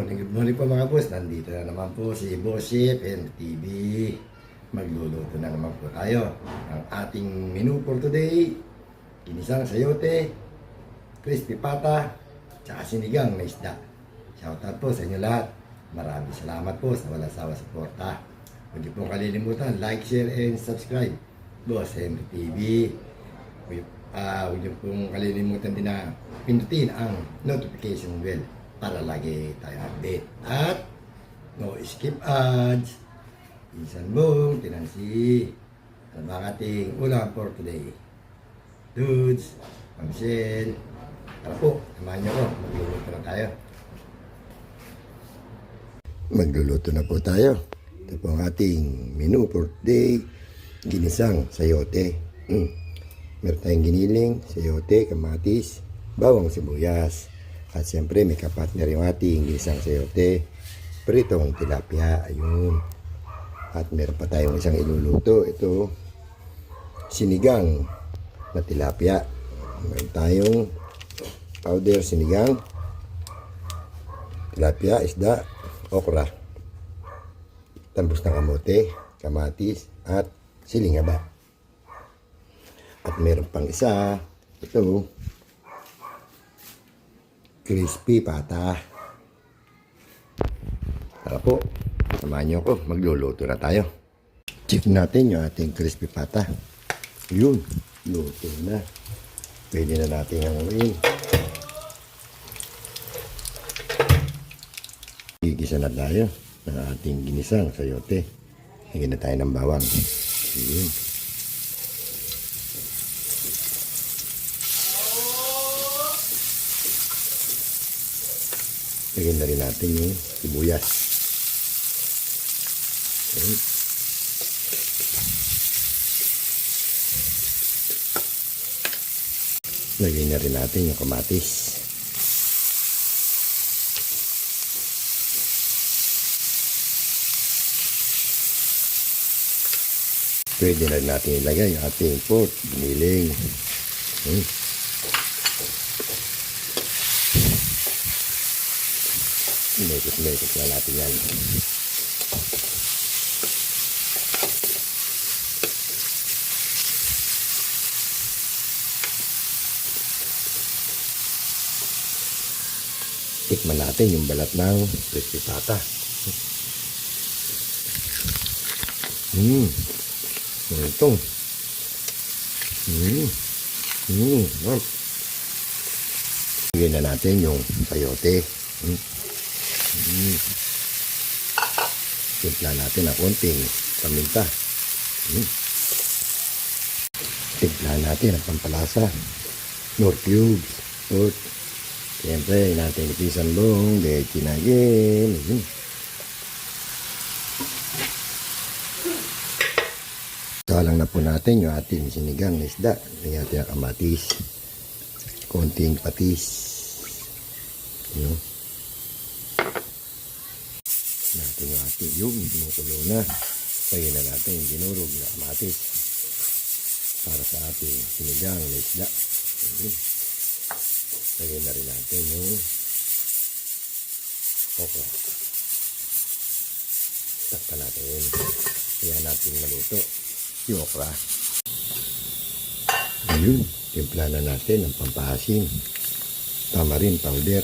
good morning po mga boss. Nandito na naman po si Boss Chef and TV. Magluluto na naman po tayo. Ang ating menu for today, ginisang sayote, crispy pata, tsaka sinigang na isda. Shoutout po sa inyo lahat. Maraming salamat po sa walang sawa suporta. Huwag niyo pong kalilimutan, like, share, and subscribe. Boss and TV. Huwag niyo pong kalilimutan din na pinutin ang notification bell para lagi tayo update. At no skip ads. Insan Bong, Tinansi. Ano ba ang ating ulam for today? Dudes, Mamsel. Tara po, samahan niyo ko. Magluluto na tayo. Magluluto na po tayo. Ito po ang ating menu for today. Ginisang sayote. Meron tayong giniling, sayote, kamatis, bawang sibuyas. At siyempre may kapatner yung ating ginisang sayote, pritong tilapia. Ayun. At meron pa tayong isang iluluto. Ito, sinigang na tilapia. Meron tayong powder sinigang, tilapia, isda, okra, tambos ng kamote, kamatis, at silingaba. At meron pang isa, ito, crispy pata. Tara po, samahan niyo ako, magluluto na tayo. Check natin yung ating crispy pata. Yun, luto na. Pwede na natin hanguin. Gigisa na tayo ng ating ginisang sayote. Higyan na tayo ng bawang. Yun. Lagyan na rin natin yung sibuyas. Okay. Lagyan na rin natin yung kamatis. Pwede na rin natin ilagay yung ating pork, giniling. Okay. Mekos-mekos na natin yan. Tikman natin yung balat ng crispy pata. Itong. Bigyan na natin yung sayote. Timpla natin ng konting paminta. Timpla natin ang pampalasa. Nor cubes. Or, siyempre, natin ipisan bong. Leche na again. Salang na po natin yung ating sinigang na isda. Lagyan natin ang kamatis. Konting patis. Natin yung ating yung ginukulo na. Lagyan na natin yung ginurog na kamatis para sa ating sinigang na isda. Lagyan na rin natin yung okra. Takpan natin. Kaya natin maluto yung okra. Ayun, timpla na natin ang pampahasin. Tamarin powder.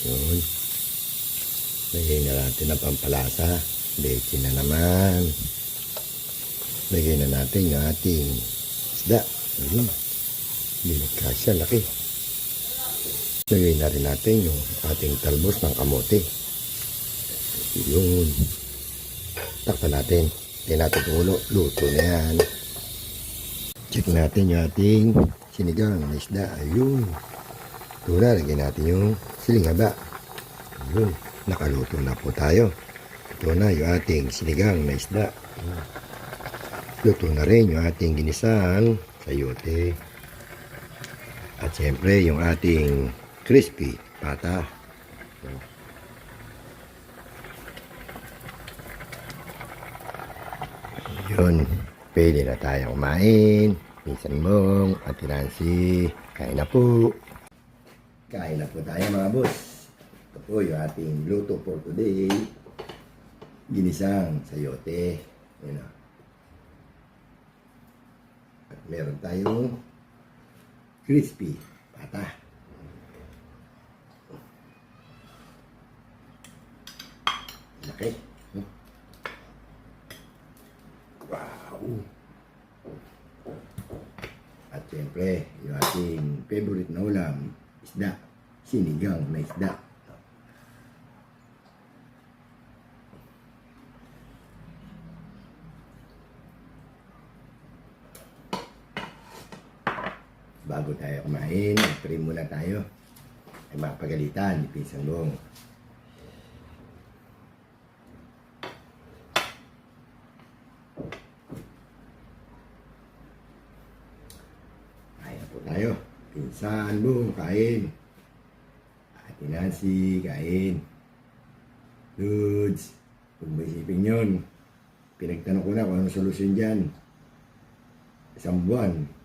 Yun. Lagyan na natin ang pampalasa. Leche na naman. Lagyan na natin yung ating isda. Ayun. Binig siya, laki. Lagyan na rin natin yung ating talbos ng kamote. Yun. Takpan natin. Tingnan natin kung luto na yan. Check natin yung ating sinigang na isda. Ayun. Ito na, lagyan natin yung silingaba. Ayun. Nakaluto na po tayo. Ito na yung ating sinigang na isda. Luto na rin yung ating ginisang sayote. At siyempre yung ating crispy pata. Yun. Pwede na tayo kumain. Minsan Bong at Tinansi. Kain na po. Kain na po tayo mga boss. Ito po po yung ating luto for today. Ginisang sayote. Yan o. At meron tayong crispy pata. Okay. Wow! At siyempre, yung ating favorite na ulam, isda. Sinigang na isda. Bago tayo kumain, pray muna tayo. Ay mapagalitan ni Pinsang Bong. Kaya po tayo. Pinsan Bong, kain. Ate Nancy, kain. Dudes, huwag mo isipin yun. Pinagtanong ko na kung anong solusyon dyan. Isang buwan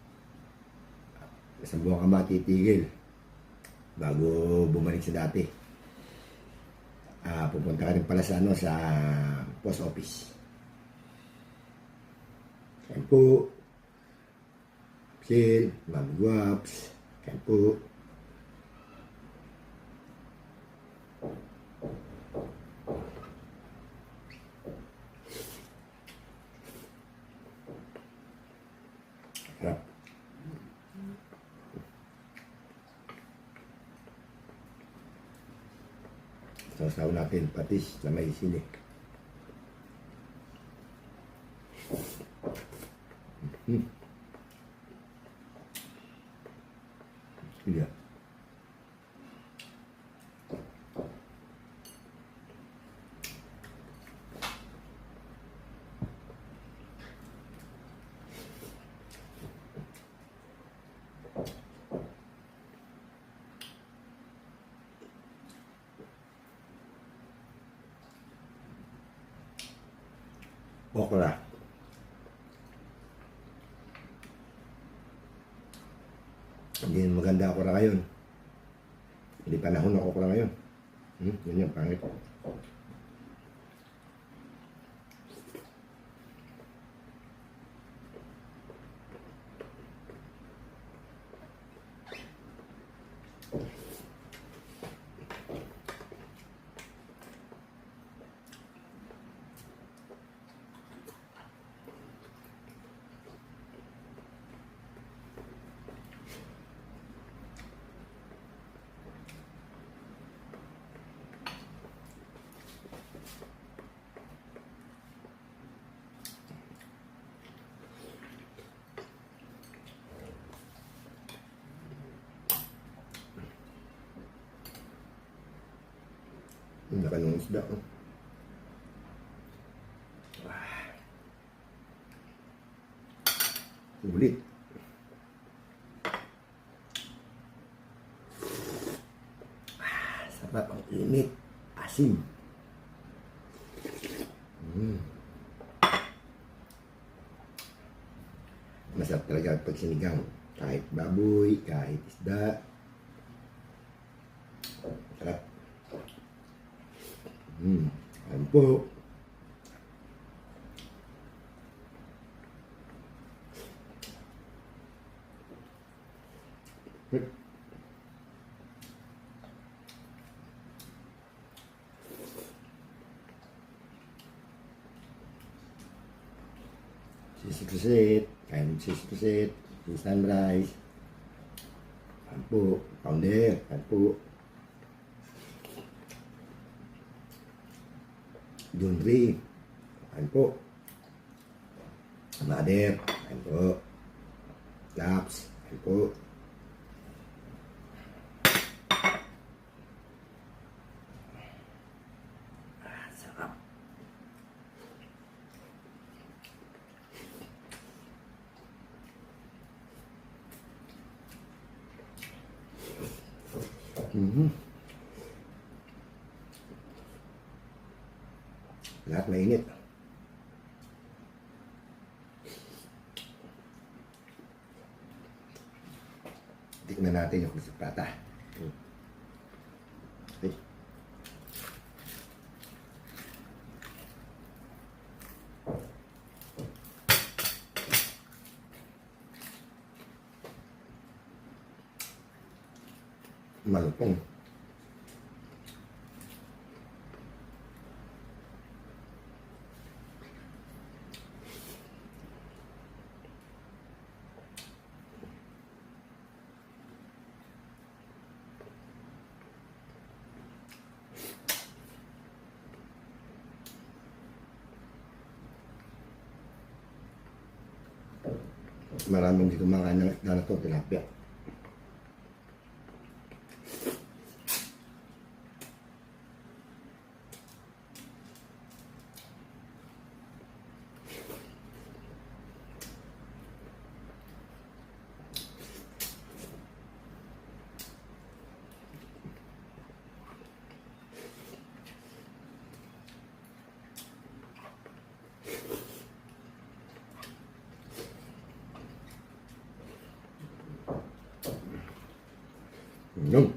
ka matitigil bago bumalik sa dati. Pupunta ka rin pala sa sa post office. Kain po. Sil, Ma'am Guaps. Kain po. Sarap. Sasaw natin patis na may sili. Yeah. Okra. Hindi maganda okra ngayon. Hindi panahon ng okra ngayon. Yun yung pangit. Ang laki ng isda. Sulit. Sarap ang init. Asim. Masarap talaga pag sinigang. Kahit baboy, kahit isda. Sarap. Ayan po. Sisig-pusit, kain sisig-pusit, sunrise. Ayan po, pounder, ayan po. Junri, ayan po. Mother, ayan po. Laps, ayan po. Sarap. Lahat mainit. Tignan natin yung kusip pata. Okay. malutong. Maraming hindi kumakain ng isda na to, tilapia. Yun.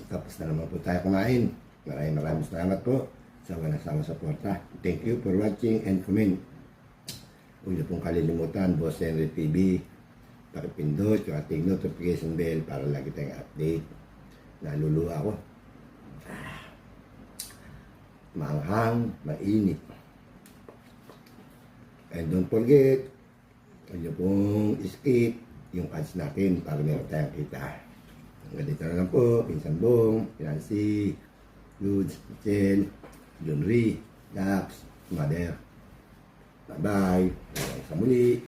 Tapos na naman po tayo kumain. Maraming salamat po sa walang sawang suporta. Thank you for watching and comment. Huwag niyo pong kalilimutan, Boss Henry TV. Pakipindot yung ating notification bell para lagi tayong update. Naluluwa ako. Maanghang, mainit. And don't forget, huwag niyo pong skip yung ads natin para meron tayong kita. Hanggang dito na lang po. Pinsan Bong, Nancy, Ludes, Michelle, John Ree, Dax, Mother. Bye-bye. Hanggang sa muli.